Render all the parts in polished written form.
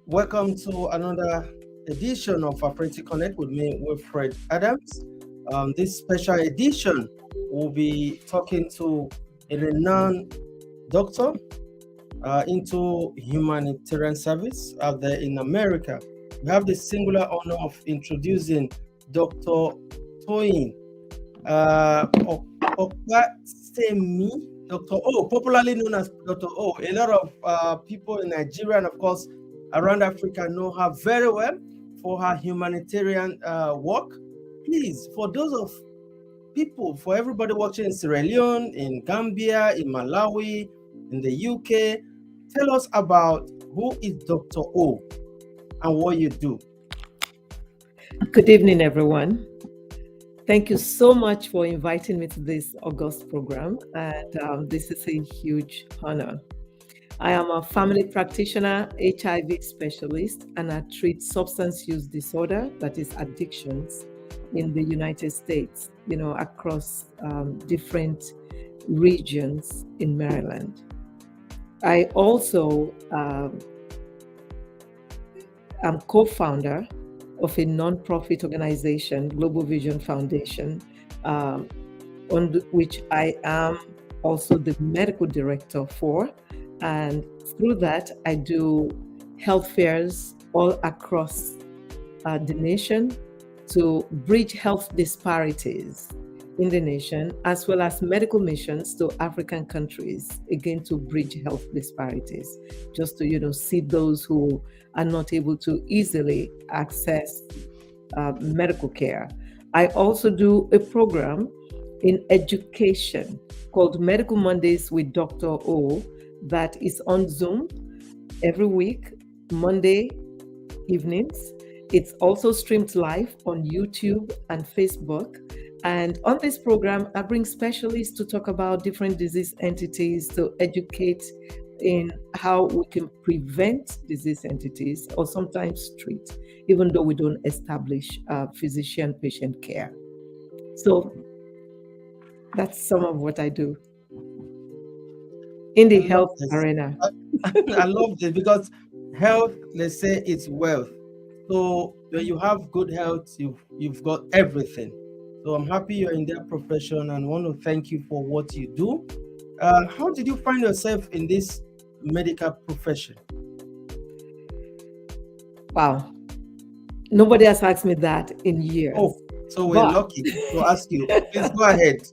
Welcome to another edition of Afrinity Connect with me, Wilfred Adams. This special edition, we'll be talking to a renowned doctor into humanitarian service out there in America. We have the singular honor of introducing Dr. Toyin Opesanmi, Dr. O, popularly known as Dr. O. A lot of people in Nigeria and, of course, around Africa know her very well for her humanitarian work. Please, for those of people, for everybody watching in Sierra Leone, in Gambia, in Malawi, in the UK, tell us about who is Dr. O and what you do. Good evening, everyone. Thank you so much for inviting me to this August program, and this is a huge honor. I am a family practitioner, HIV specialist, and I treat substance use disorder, that is addictions, in the United States, across different regions in Maryland. I also am co-founder of a non-profit organization, Global Vision Foundation, on which I am also the medical director for. And through that, I do health fairs all across the nation to bridge health disparities in the nation, as well as medical missions to African countries, again, to bridge health disparities, just to, see those who are not able to easily access medical care. I also do a program in education called Medical Mondays with Dr. O that is on Zoom every week, Monday evenings. It's also streamed live on YouTube and Facebook. And on this program, I bring specialists to talk about different disease entities, to educate in how we can prevent disease entities or sometimes treat, even though we don't establish physician-patient care. So that's some of what I do in the health arena. I love this because health, let's say, it's wealth. So when you have good health, you've got everything. So I'm happy you're in that profession and want to thank you for what you do. How did you find yourself in this medical profession? Wow. Nobody has asked me that in years. Oh, so we're lucky to ask you. Please go ahead.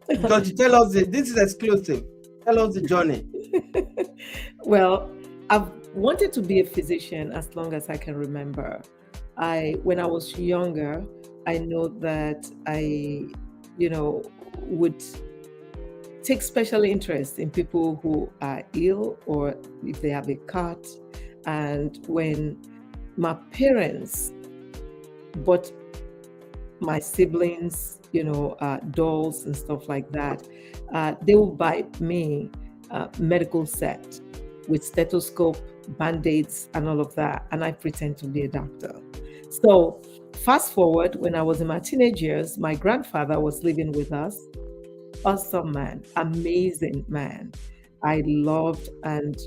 Because you tell us this is exclusive. Tell us the journey. Well, I've wanted to be a physician as long as I can remember. When I was younger, I know that I, would take special interest in people who are ill or if they have a cut. And when my parents bought my siblings, dolls and stuff like that, they would buy me a medical set with stethoscope, band-aids, and all of that. And I pretend to be a doctor. So fast forward, when I was in my teenage years, my grandfather was living with us. Awesome man, amazing man. I loved and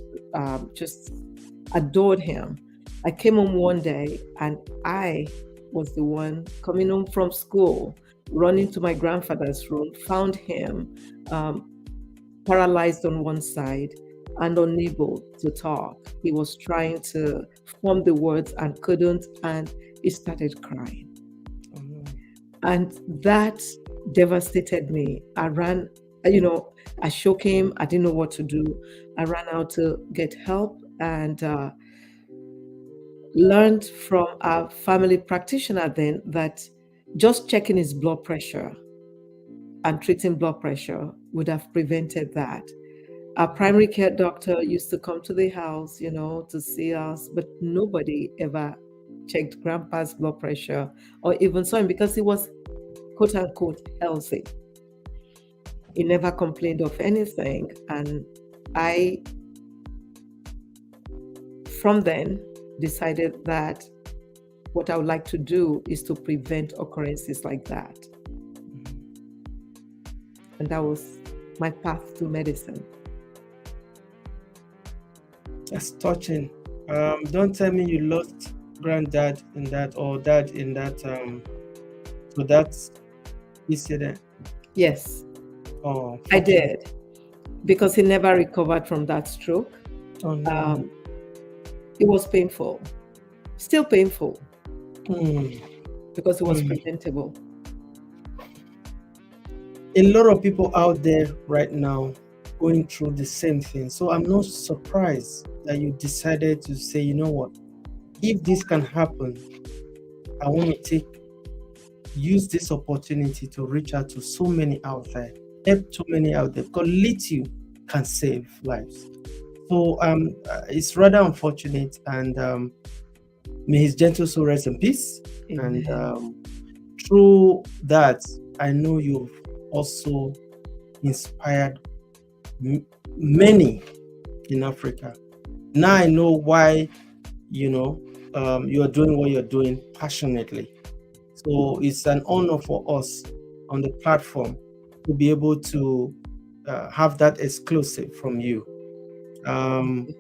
just adored him. I came home one day and I was the one coming home from school, running to my grandfather's room, found him paralyzed on one side and unable to talk. He was trying to form the words and couldn't, and he started crying. Oh, no. And that devastated me. I ran, I shook him. I didn't know what to do. I ran out to get help and learned from our family practitioner then that just checking his blood pressure and treating blood pressure would have prevented that. Our primary care doctor used to come to the house, to see us, but nobody ever checked grandpa's blood pressure or even saw him because he was quote unquote healthy. He never complained of anything. And I, from then, decided that what I would like to do is to prevent occurrences like that. And that was my path to medicine. That's touching. Don't tell me you lost granddad in that or dad in that. So that's incident. Yes, Oh, I fortunate. did, because he never recovered from that stroke. Oh no. It was painful, still painful, Hmm. because it was Hmm. preventable. A lot of people out there right now going through the same thing. So I'm not surprised that you decided to say, you know what, if this can happen, I want to use this opportunity to reach out to so many out there, help so many out there, because little can save lives. So it's rather unfortunate, and may his gentle soul rest in peace. Amen. And through that, I know you've also inspired many in Africa. Now I know why, you are doing what you're doing passionately. So it's an honor for us on the platform to be able to have that exclusive from you. On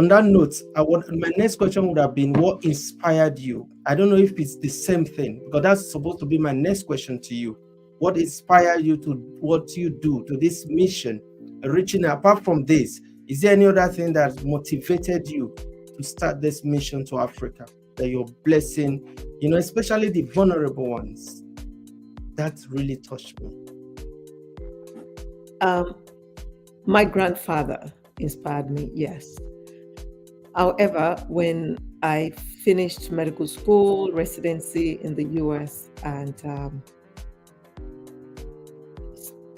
that note, my next question would have been, what inspired you? I don't know if it's the same thing, because that's supposed to be my next question to you. What inspired you to what you do, to this mission, reaching apart from this? Is there any other thing that motivated you to start this mission to Africa, that you're blessing, especially the vulnerable ones? That really touched me. My grandfather inspired me, yes. However, when I finished medical school, residency in the US, and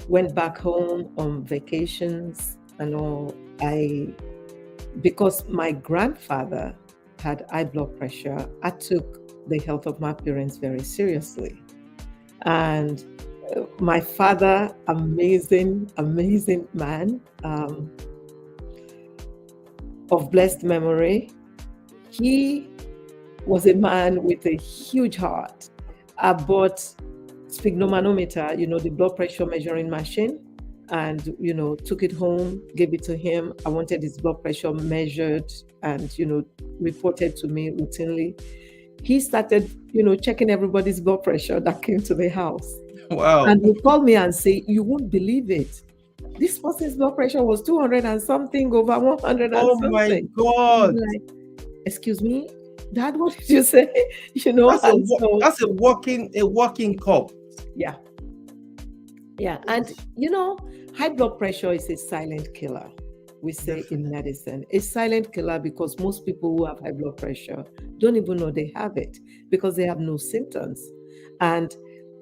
went back home on vacations and all, because my grandfather had high blood pressure, I took the health of my parents very seriously. And my father, amazing man, of blessed memory, he was a man with a huge heart. I bought sphygmomanometer, the blood pressure measuring machine, and took it home, gave it to him. I wanted his blood pressure measured and reported to me routinely. He started checking everybody's blood pressure that came to the house. Wow. And he called me and say, you won't believe it, this person's blood pressure was 200 and something over 100 and Oh something. my God. Like, excuse me, Dad, what did you say? That's a walking cup. Yeah. And high blood pressure is a silent killer. We say in medicine, a silent killer, because most people who have high blood pressure don't even know they have it, because they have no symptoms. And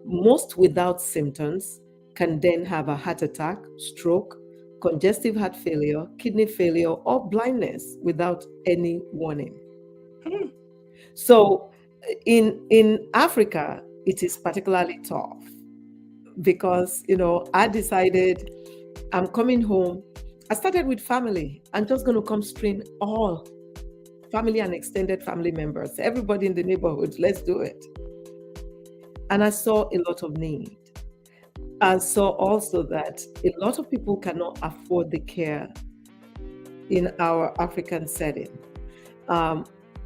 most without symptoms can then have a heart attack, stroke, congestive heart failure, kidney failure, or blindness without any warning. So in Africa, it is particularly tough, because I decided I'm coming home. I started with family. I'm just going to come screen all family and extended family members, everybody in the neighborhood. Let's do it. And I saw a lot of need. I saw also that a lot of people cannot afford the care in our African setting.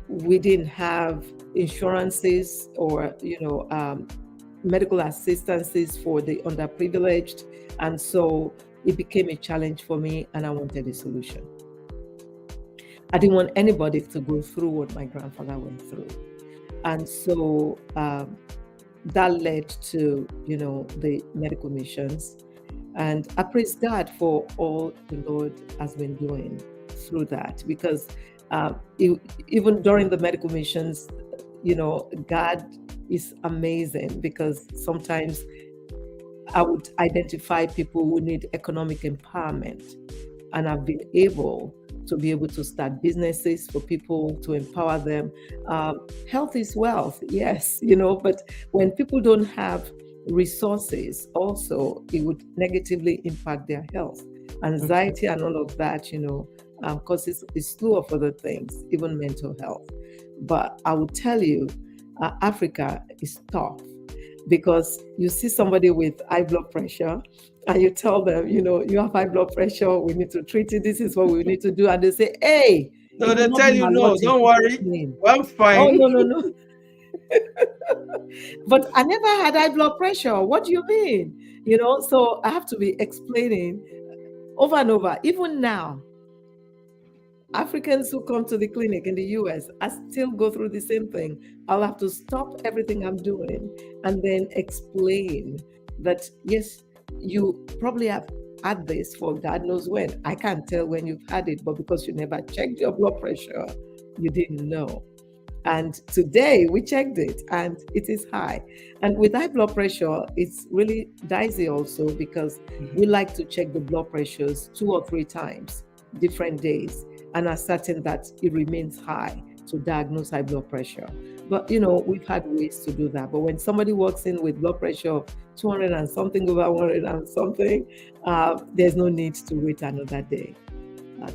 We didn't have insurances or, medical assistances for the underprivileged. And so it became a challenge for me, and I wanted a solution. I didn't want anybody to go through what my grandfather went through. And so that led to, the medical missions. And I praise God for all the Lord has been doing through that, because even during the medical missions, God is amazing, because sometimes I would identify people who need economic empowerment, and I've been able to start businesses for people, to empower them. Health is wealth, yes, but when people don't have resources, also it would negatively impact their health. Anxiety and all of that, causes a slew of other things, even mental health. But I will tell you, Africa is tough, because you see somebody with high blood pressure and you tell them, you have high blood pressure, we need to treat it, this is what we need to do. And they say, hey, No, it they will not tell be you, no, malotix, don't it's worry. plain. I'm fine. Oh, no. But I never had high blood pressure. What do you mean? So I have to be explaining over and over. Even now, Africans who come to the clinic in the US, I still go through the same thing. I'll have to stop everything I'm doing and then explain that, yes, you probably have had this for God knows when. I can't tell when you've had it, but because you never checked your blood pressure, you didn't know. And today we checked it and it is high. And with high blood pressure, it's really dicey also because we like to check the blood pressures 2 or 3 times, different days, and are certain that it remains high to diagnose high blood pressure. But we've had ways to do that. But when somebody walks in with blood pressure of 200 and something over 100 and something, there's no need to wait another day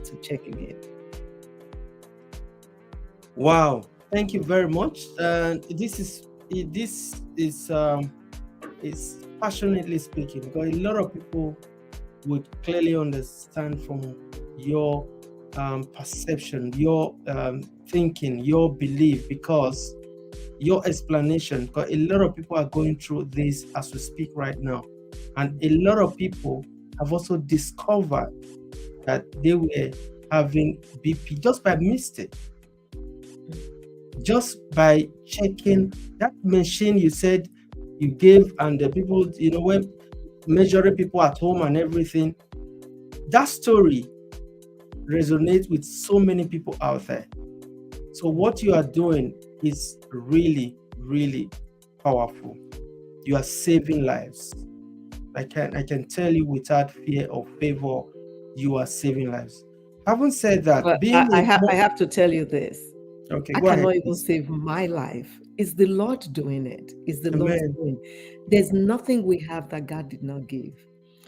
to check again. Wow, thank you very much. And this is passionately speaking, because a lot of people would clearly understand from your perception, your thinking, your belief, because your explanation, because a lot of people are going through this as we speak right now. And a lot of people have also discovered that they were having BP just by mistake. Just by checking that machine you said you gave, and the people, when measuring people at home and everything, that story resonates with so many people out there. So what you are doing is really, really powerful. You are saving lives. I can tell you without fear or favor, you are saving lives. Having said that, But I have to tell you this. Okay, I go ahead, cannot even please. save my life. It's the Lord doing it. It's the Lord Amen. doing. There's nothing we have that God did not give.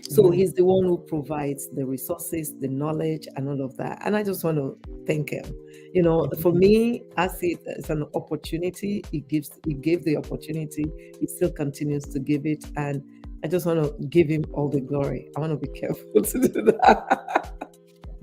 So Amen. He's the one who provides the resources, the knowledge, and all of that. And I just want to thank Him. For me, I see it as an opportunity. He gave the opportunity. He still continues to give it, and I just want to give Him all the glory. I want to be careful to do that.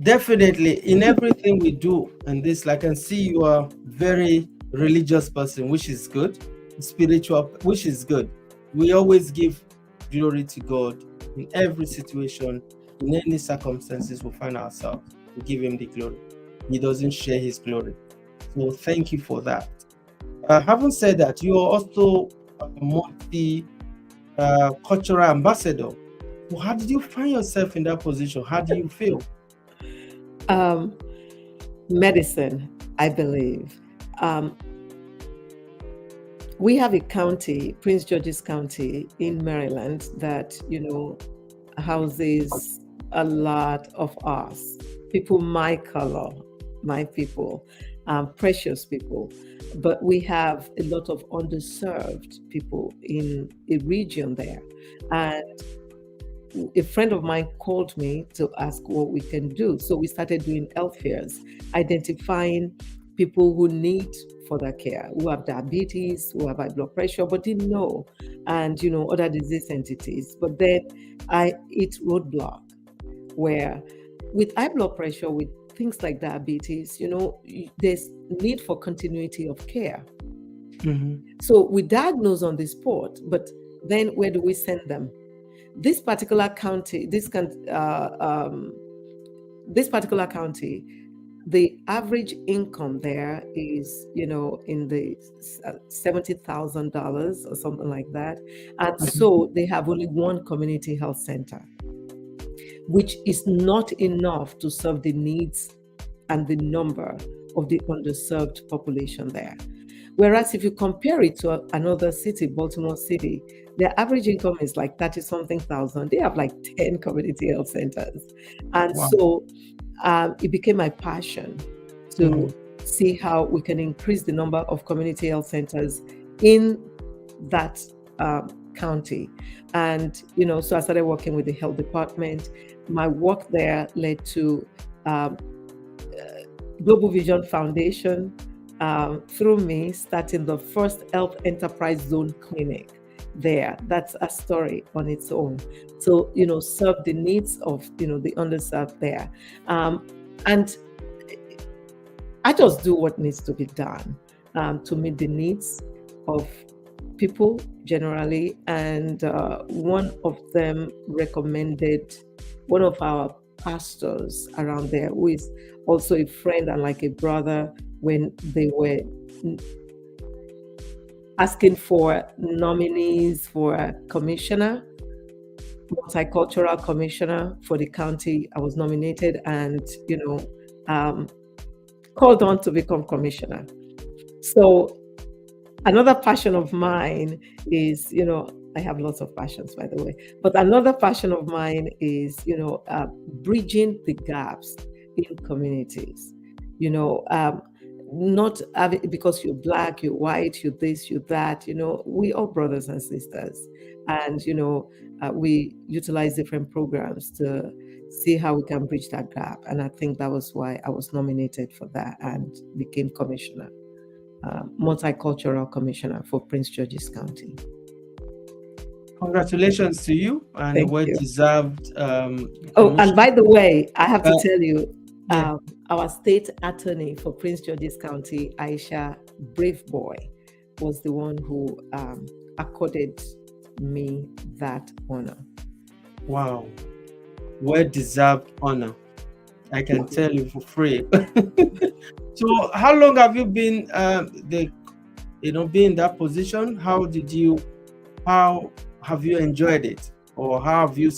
Definitely, in everything we do, and this, I can see you are very religious person, which is good, spiritual, which is good. We always give glory to God in every situation, in any circumstances we find ourselves. We give Him the glory. He doesn't share His glory. So thank you for that. Having said that, you are also a multi-cultural ambassador. So how did you find yourself in that position? How do you feel? Medicine, I believe. We have a county, Prince George's County in Maryland, that houses a lot of us, people my color, my people, precious people. But we have a lot of underserved people in a region there. And a friend of mine called me to ask what we can do. So we started doing health fairs, identifying people who need further care, who have diabetes, who have high blood pressure, but didn't know, and other disease entities. But then I hit roadblock where with high blood pressure, with things like diabetes, there's need for continuity of care. Mm-hmm. So we diagnose on the spot, but then where do we send them? This particular county, this particular county, the average income there is, in the $70,000 or something like that. And so they have only one community health center, which is not enough to serve the needs and the number of the underserved population there. Whereas if you compare it to another city, Baltimore City, their average income is like 30-something thousand. They have like 10 community health centers. And so it became my passion to see how we can increase the number of community health centers in that county. And, so I started working with the health department. My work there led to Global Vision Foundation, through me, starting the first health enterprise zone clinic there. That's a story on its own. So, serve the needs of, the underserved there. And I just do what needs to be done to meet the needs of people generally. And one of them recommended one of our pastors around there, who is also a friend and like a brother, when they were asking for nominees for a commissioner, multicultural commissioner for the county. I was nominated and, called on to become commissioner. So another passion of mine is, I have lots of passions, by the way, but another passion of mine is, bridging the gaps in communities, not having, because you're Black, you're white, you're this, you're that, we are brothers and sisters. And, we utilize different programs to see how we can bridge that gap. And I think that was why I was nominated for that and became commissioner, multicultural commissioner for Prince George's County. Congratulations to you, and Thank well you. deserved. And by the way, I have to tell you, our state attorney for Prince George's County, Aisha Brave Boy, was the one who accorded me that honor. Wow, well deserved honor. I can tell you for free. So, how long have you been been in that position? How have you enjoyed it, or how have you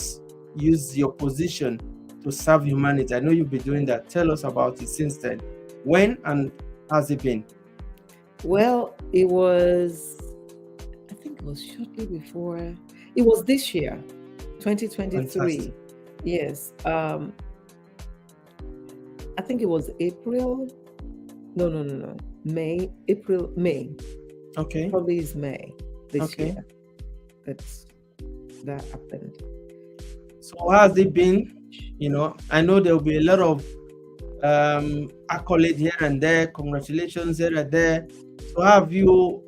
used your position to serve humanity? I know you've been doing that. Tell us about it since then. When and has it been? Well, I think it was shortly before. It was this year, 2023. Fantastic. Yes. I think it was April. No. May. Okay. Probably is May this Okay. year that happened. So how has it been? I know there will be a lot of accolade here and there, congratulations here and there. So have you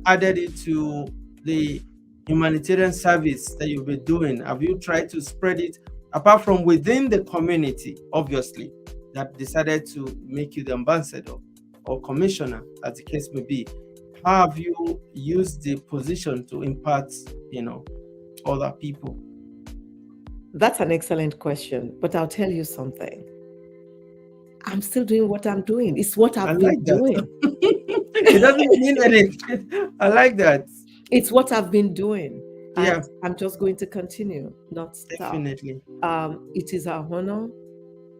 added it to the humanitarian service that you've been doing? Have you tried to spread it apart from within the community, obviously, that decided to make you the ambassador or commissioner, as the case may be? How have you used the position to impact, other people? That's an excellent question, but I'll tell you something. I'm still doing what I'm doing. It's what I've been doing. It doesn't mean anything. I like that. It's what I've been doing. Yeah. And I'm just going to continue, not stop. Definitely. It is our honor.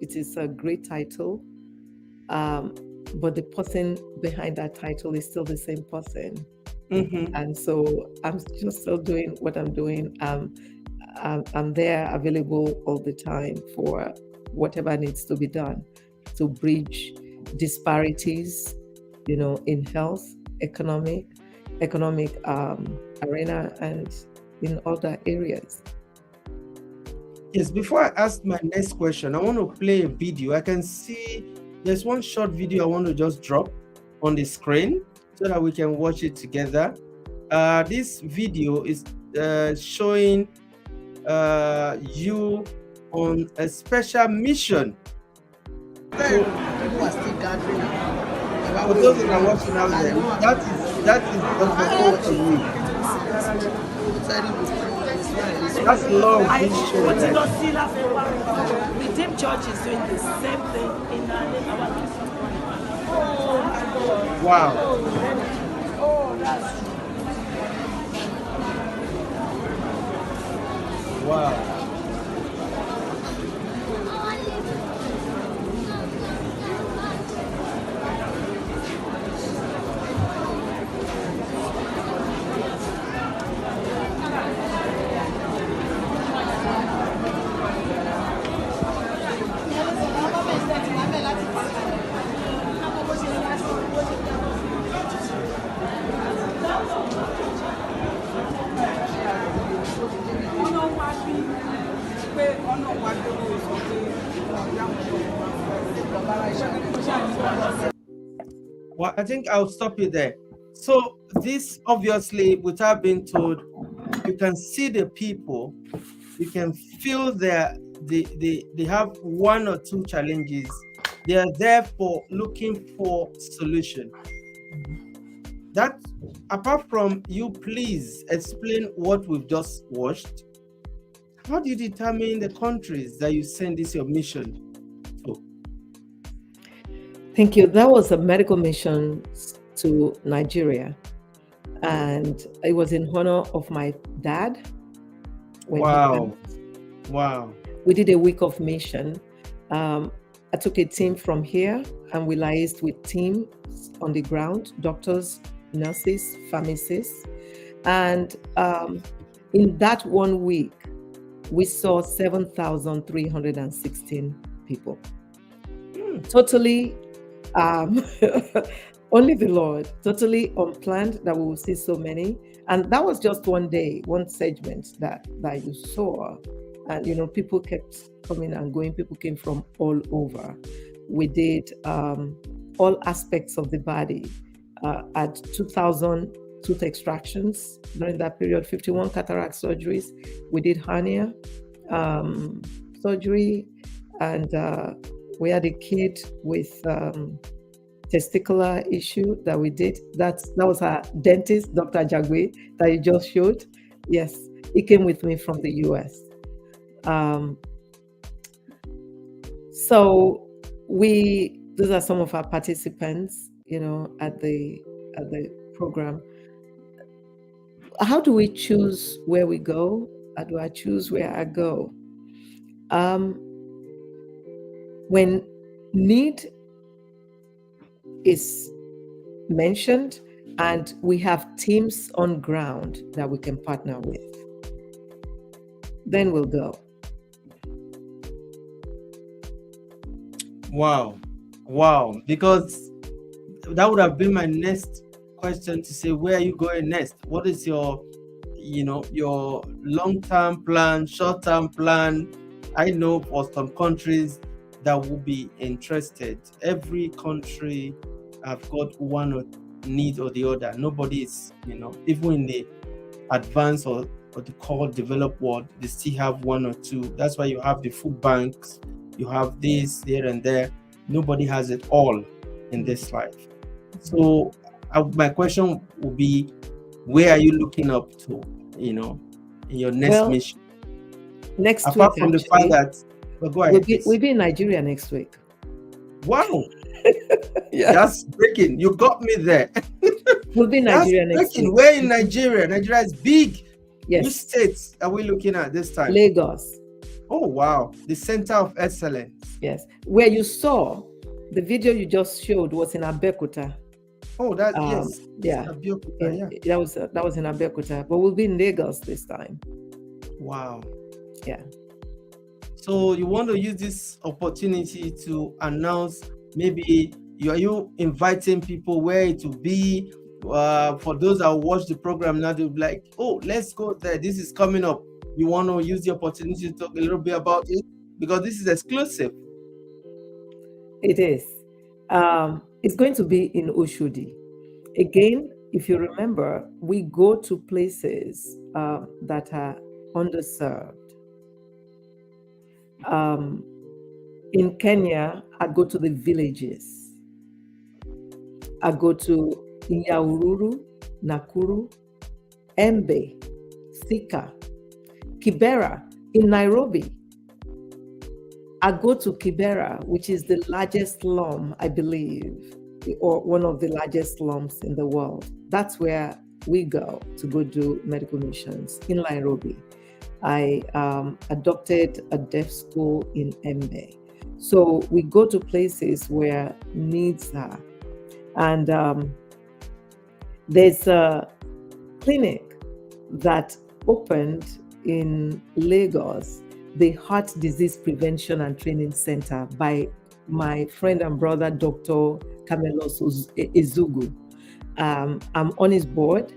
It is a great title. But the person behind that title is still the same person. Mm-hmm. And so I'm just still doing what I'm doing. I'm there, available all the time for whatever needs to be done to bridge disparities, in health, economic arena, and in other areas. Yes, before I ask my next question, I want to play a video. I can see there's one short video I want to just drop on the screen so that we can watch it together. This video is showing you on a special mission. People are still gathering. For those that are watching out there, that is Dr. O to you. That's long vision. The Redeemed Church is doing the same thing in our Wow. Wow. Well, I think I'll stop you there. So this obviously, without being told, you can see the people, you can feel they have one or two challenges. They are there for looking for solution. That, apart from you, please explain what we've just watched. How do you determine the countries that you send this your mission to? Thank you. That was a medical mission to Nigeria, and it was in honor of my dad. Wow. Wow. We did a week of mission. I took a team from here and we liaised with teams on the ground, doctors, nurses, pharmacists. And in that 1 week, we saw 7,316 people. Totally, only the Lord, totally unplanned that we will see so many. And that was just one day, one segment that you saw. And, people kept coming and going. People came from all over. We did all aspects of the body. At 2,000 tooth extractions during that period, 51 cataract surgeries. We did hernia surgery, and we had a kid with testicular issue that we did. That was our dentist, Dr. Jagwe, that you just showed. Yes, he came with me from the US. So those are some of our participants, at the program. How do we choose where we go? How do I choose where I go? When need is mentioned and we have teams on ground that we can partner with, then we'll go. Wow. Because that would have been my next question, to say, where are you going next? What is your long-term plan, short-term plan? I know for some countries that will be interested. Every country have got one or need or the other. Nobody is, even in the advanced or the core developed world, they still have one or two. That's why you have the food banks, you have this here and there. Nobody has it all in this life. So my question would be, where are you looking up to, in your next mission? Next Apart week, from actually, the fact that, go ahead, we'll be in Nigeria next week. Wow. Yeah. That's breaking. You got me there. We'll be in Nigeria next week. We're in Nigeria. Nigeria is big. Yes. Which states are we looking at this time? Lagos. Oh, wow. The center of excellence. Yes. Where you saw the video you just showed was in Abeokuta. Oh, that, yes. Yeah. Abeokuta, That was in Abeokuta, but we'll be in Lagos this time. Wow. Yeah. So you want to use this opportunity to announce, maybe are you inviting people where it will be? For those that watch the program now, they'll be like, oh, let's go there. This is coming up. You want to use the opportunity to talk a little bit about it? Because this is exclusive. It is. It's going to be in Oshodi. Again, if you remember, we go to places that are underserved. In Kenya, I go to the villages. I go to Yaururu, Nakuru, Embe, Thika, Kibera in Nairobi. I go to Kibera, which is the largest slum, I believe, or one of the largest slums in the world. That's where we go to do medical missions in Nairobi. I adopted a deaf school in Embe. So we go to places where needs are. And there's a clinic that opened in Lagos, the Heart Disease Prevention and Training Center by my friend and brother, Dr. Kamelos Ezugu. I'm on his board.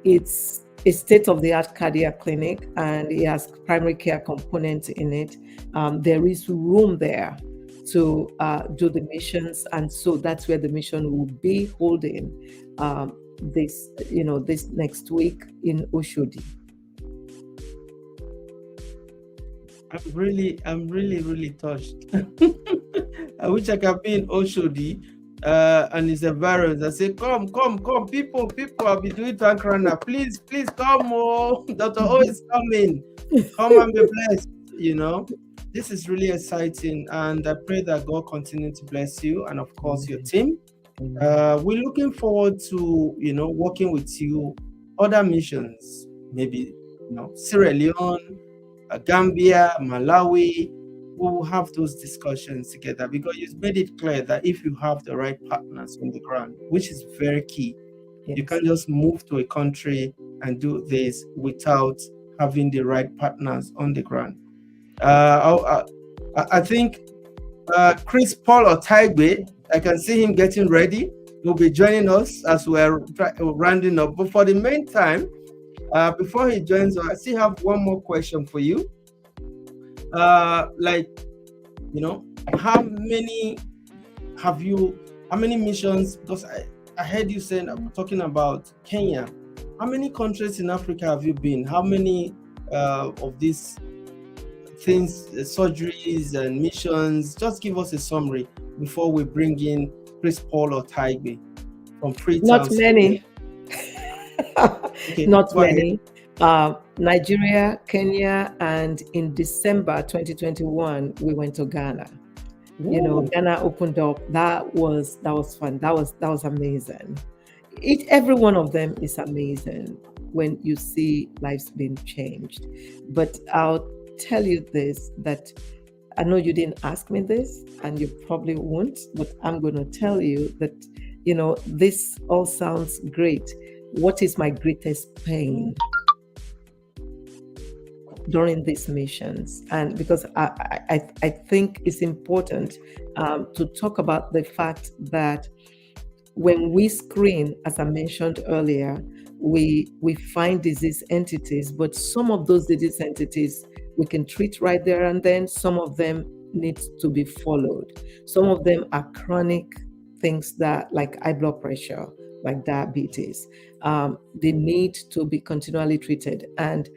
It's a state-of-the-art cardiac clinic, and it has primary care components in it. There is room there to do the missions, and so that's where the mission will be holding this next week in Oshodi. I'm really touched. I wish I could be in Oshodi and his environs. I say, come, people, I'll be doing Tankrana. Please come. Oh, Dr. O is coming. Come and be blessed. This is really exciting, and I pray that God continue to bless you and, of course, your team. We're looking forward to working with you, other missions, maybe Sierra Leone, Gambia, Malawi. We will have those discussions together, because you've made it clear that if you have the right partners on the ground, which is very key, yes. You can't just move to a country and do this without having the right partners on the ground. I think Chris Paul Otaigbe, I can see him getting ready. He'll be joining us as we're rounding up. But for the meantime, before he joins us, I still have one more question for you. How many missions? Because I heard you talking about Kenya. How many countries in Africa have you been? How many of these things, surgeries and missions? Just give us a summary before we bring in Chris Paul Otaigbe from Freetown. Not many. Okay, not many. Nigeria, Kenya, and in December 2021 we went to Ghana. Ooh. Ghana opened up. That was fun. That was amazing. Every one of them is amazing when you see lives being changed. But I'll tell you this, that I know you didn't ask me this, and you probably won't, but I'm going to tell you that, this all sounds great. What is my greatest pain during these missions? And because I think it's important to talk about the fact that when we screen, as I mentioned earlier, we find disease entities, but some of those disease entities we can treat right there and then. Some of them need to be followed. Some of them are chronic things that, like high blood pressure, like diabetes, they need to be continually treated. And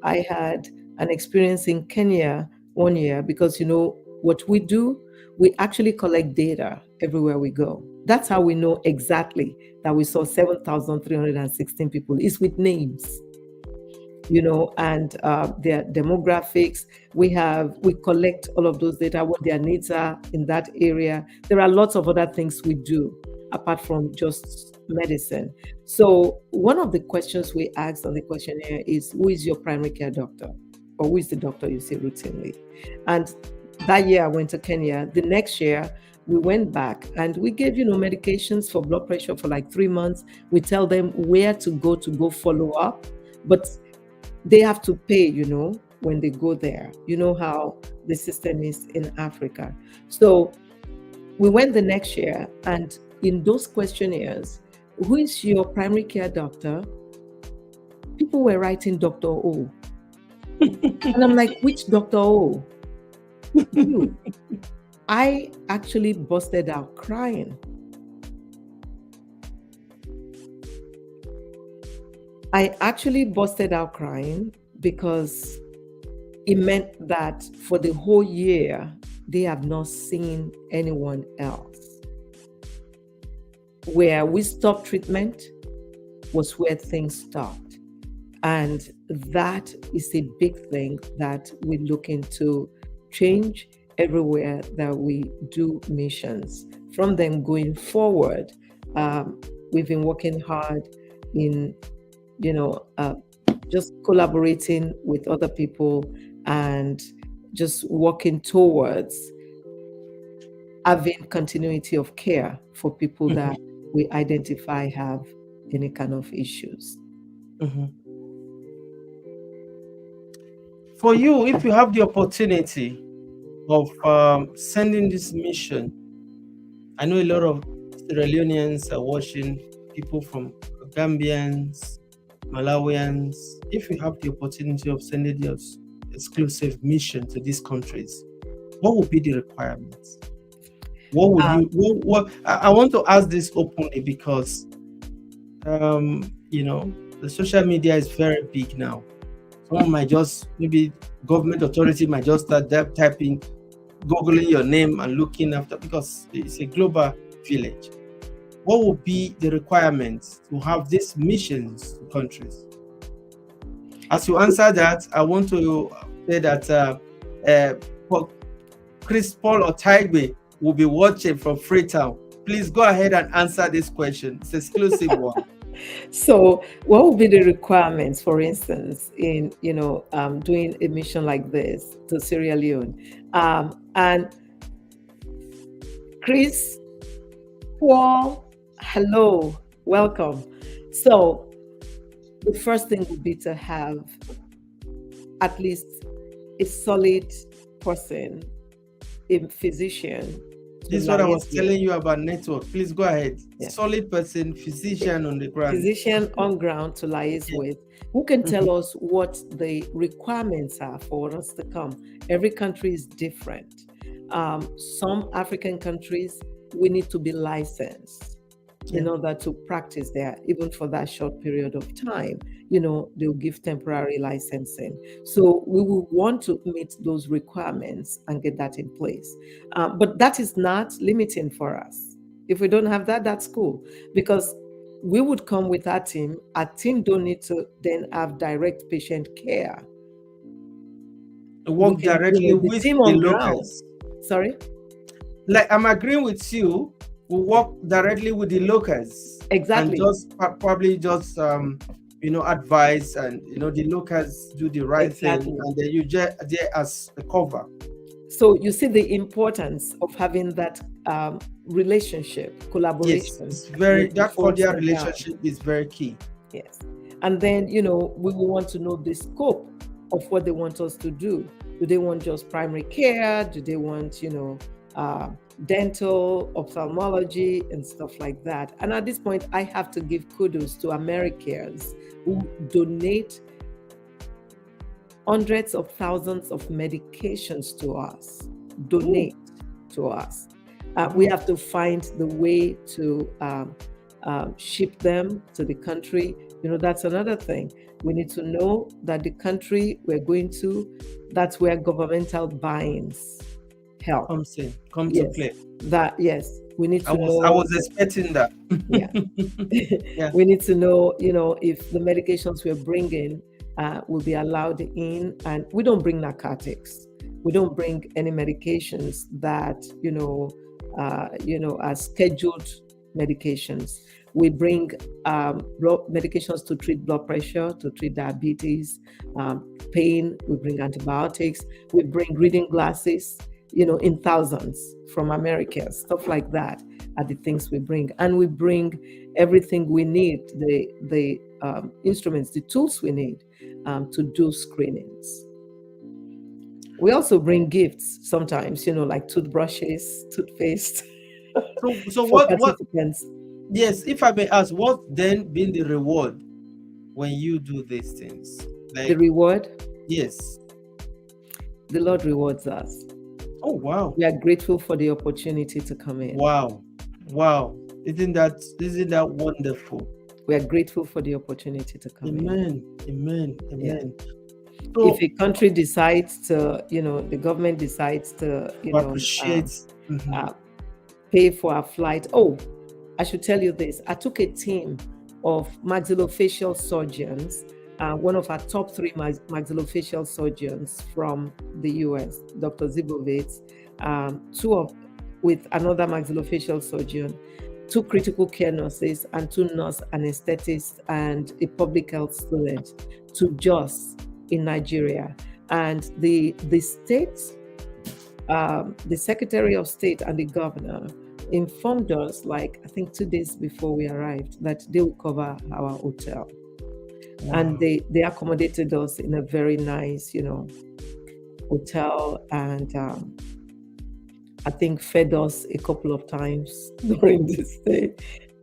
I had an experience in Kenya one year, because what we do, we actually collect data everywhere we go. That's how we know exactly that we saw 7,316 people. It's with names, and their demographics. We collect all of those data, what their needs are in that area. There are lots of other things we do apart from just medicine. So one of the questions we asked on the questionnaire is, who is your primary care doctor? Or who is the doctor you see routinely? And that year I went to Kenya. The next year we went back and we gave, medications for blood pressure for like 3 months. We tell them where to go follow up, but they have to pay, when they go there. You know how the system is in Africa. So we went the next year, and in those questionnaires, who is your primary care doctor? People were writing Dr. O. And I'm like, which Dr. O? You. I actually busted out crying. Because it meant that for the whole year, they have not seen anyone else. Where we stopped treatment was where things stopped. And that is a big thing that we're looking to change everywhere that we do missions. From them going forward, we've been working hard in, just collaborating with other people and just working towards having continuity of care for people that we identify have any kind of issues. Mm-hmm. For you, if you have the opportunity of sending this mission, I know a lot of Sierra Leoneans are watching, people from Gambians, Malawians. If you have the opportunity of sending your exclusive mission to these countries, what would be the requirements? What would I want to ask this openly because the social media is very big now. Someone might just, maybe government authority might just start typing, Googling your name and looking after, because it's a global village. What would be the requirements to have these missions to countries? As you answer that, I want to say that Chris Paul or Taigwe will be watching from Freetown. Please go ahead and answer this question. It's an exclusive one. So, what would be the requirements, for instance, in doing a mission like this to Sierra Leone? And Chris, Paul, hello, welcome. So, the first thing would be to have at least a solid person, a physician. This is what I was telling you about network. Please go ahead. Yeah. Solid person, physician on the ground. Physician on ground to liaise with, who can tell us what the requirements are for us to come. Every country is different. Some African countries, we need to be licensed in order to practice there, even for that short period of time. They'll give temporary licensing. So we will want to meet those requirements and get that in place. But that is not limiting for us. If we don't have that, that's cool. Because we would come with our team. Our team don't need to then have direct patient care. Work directly with the locals. Sorry? Like, I'm agreeing with you. We work directly with the locals. Exactly. And just probably just advise, and the locals do the right thing, and then you just there as a cover. So you see the importance of having that relationship, collaboration. Yes, that cordial relationship is very key. Yes. And then we will want to know the scope of what they want us to do. Do they want just primary care? Do they want dental, ophthalmology, and stuff like that? And at this point, I have to give kudos to Americans who donate hundreds of thousands of medications to us. Donate to us. We have to find the way to ship them to the country. That's another thing. We need to know that the country we're going to, that's where governmental buy-ins help. Come to play. We need to know. I was expecting that. Yeah. We need to know, if the medications we're bringing will be allowed in, and we don't bring narcotics. We don't bring any medications that, are scheduled medications. We bring medications to treat blood pressure, to treat diabetes, pain. We bring antibiotics. We bring reading glasses, in thousands from America. Stuff like that are the things we bring. And we bring everything we need, the instruments, the tools we need to do screenings. We also bring gifts sometimes, like toothbrushes, toothpaste. So what? Yes, if I may ask, what then been the reward when you do these things? The reward? Yes. The Lord rewards us. Oh, wow. We are grateful for the opportunity to come in. Wow. Isn't that wonderful? We are grateful for the opportunity to come in. Amen. Yeah. So, if a country decides to, the government decides to, appreciate, pay for our flight. Oh, I should tell you this. I took a team of maxillofacial surgeons, one of our top 3 maxillofacial surgeons from the US, Dr. Zibovitz, with another maxillofacial surgeon, 2 critical care nurses, and 2 nurse anesthetists, and a public health student to Jos in Nigeria. And the state, the Secretary of State and the governor informed us, I think 2 days before we arrived, that they will cover our hotel. Wow. And they accommodated us in a very nice, hotel, and I think fed us a couple of times during this stay.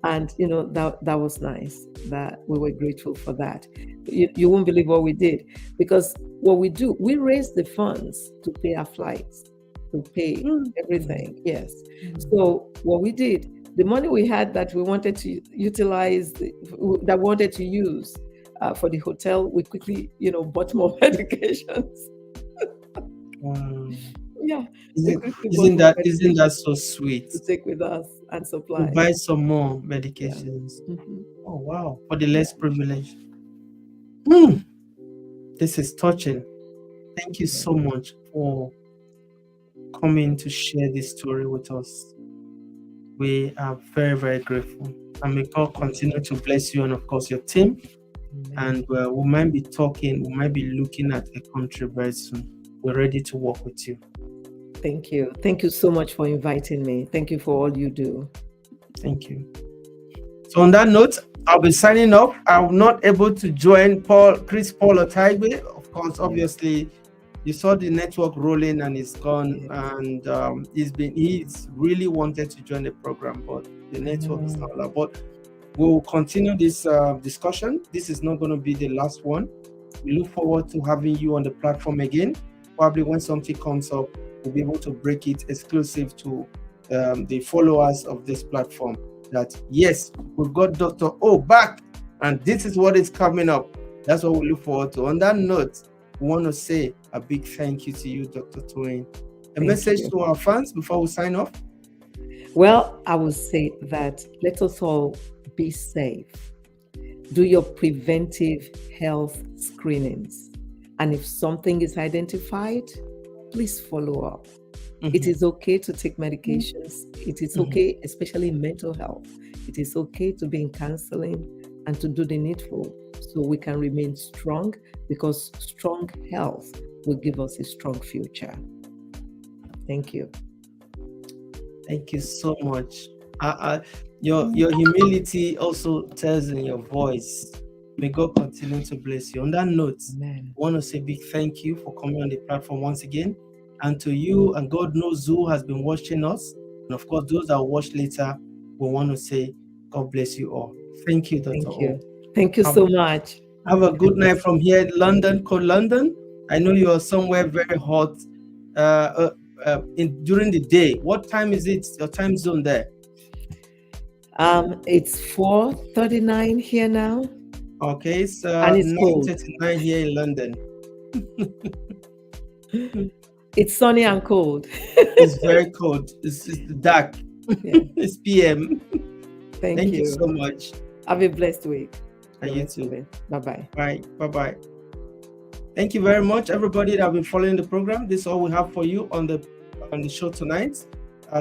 And, that was nice, that we were grateful for that. You won't believe what we did, because what we do, we raise the funds to pay our flights to pay everything. Yes. Mm. So what we did, the money we had that we wanted to utilize, that we wanted to use for the hotel, we quickly, bought more medications. Wow. Yeah. Isn't that so sweet? To take with us and To supply. buy some more medications. Yeah. Mm-hmm. Oh wow, for the less privileged. This is touching. Thank you so much for coming to share this story with us. We are very, very grateful. And may God continue to bless you and, of course, your team. And we might be looking at a country very soon. We're ready to work with you. Thank you. Thank you so much for inviting me. Thank you for all you do. Thank you. So on that note, I'll be signing off. I'm not able to join Chris Paul Otaigbe. Of course, obviously, you saw the network rolling and it's gone. And he's really wanted to join the program, but the network is not allowed. But we'll continue this discussion. This is not going to be the last one. We look forward to having you on the platform again. Probably when something comes up, we'll be able to break it exclusive to the followers of this platform. That yes, we've got Dr. O back, and this is what is coming up. That's what we look forward to. On that note, we want to say a big thank you to you, Dr. Toyin. A message to our fans before we sign off? Well, I would say that let us all be safe. Do your preventive health screenings. And if something is identified, please follow up. It is okay to take medications. It is okay, especially in mental health. It is okay to be in counseling and to do the needful so we can remain strong, because strong health will give us a strong future. Thank you. Thank you so much. Your humility also tells in your voice. May God continue to bless you. On that note, I want to say a big thank you for coming on the platform once again. And to you, and God knows who has been watching us. And of course, those that will watch later, we want to say, God bless you all. Thank you, Dr. Thank you. Thank you so much. Have a good night from here in London, London. I know you are somewhere very hot during the day. What time is it, your time zone there? It's 4:39 here now. Okay, it's 9:39 here in London. It's sunny and cold. It's very cold. It's dark. Yeah. It's PM. Thank you so much. Have a blessed week. And you too. Bye-bye. Bye-bye. Thank you very much, everybody that have been following the program. This is all we have for you on the show tonight.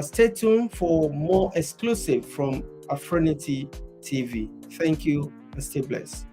Stay tuned for more exclusive from Afrinity TV. Thank you and stay blessed.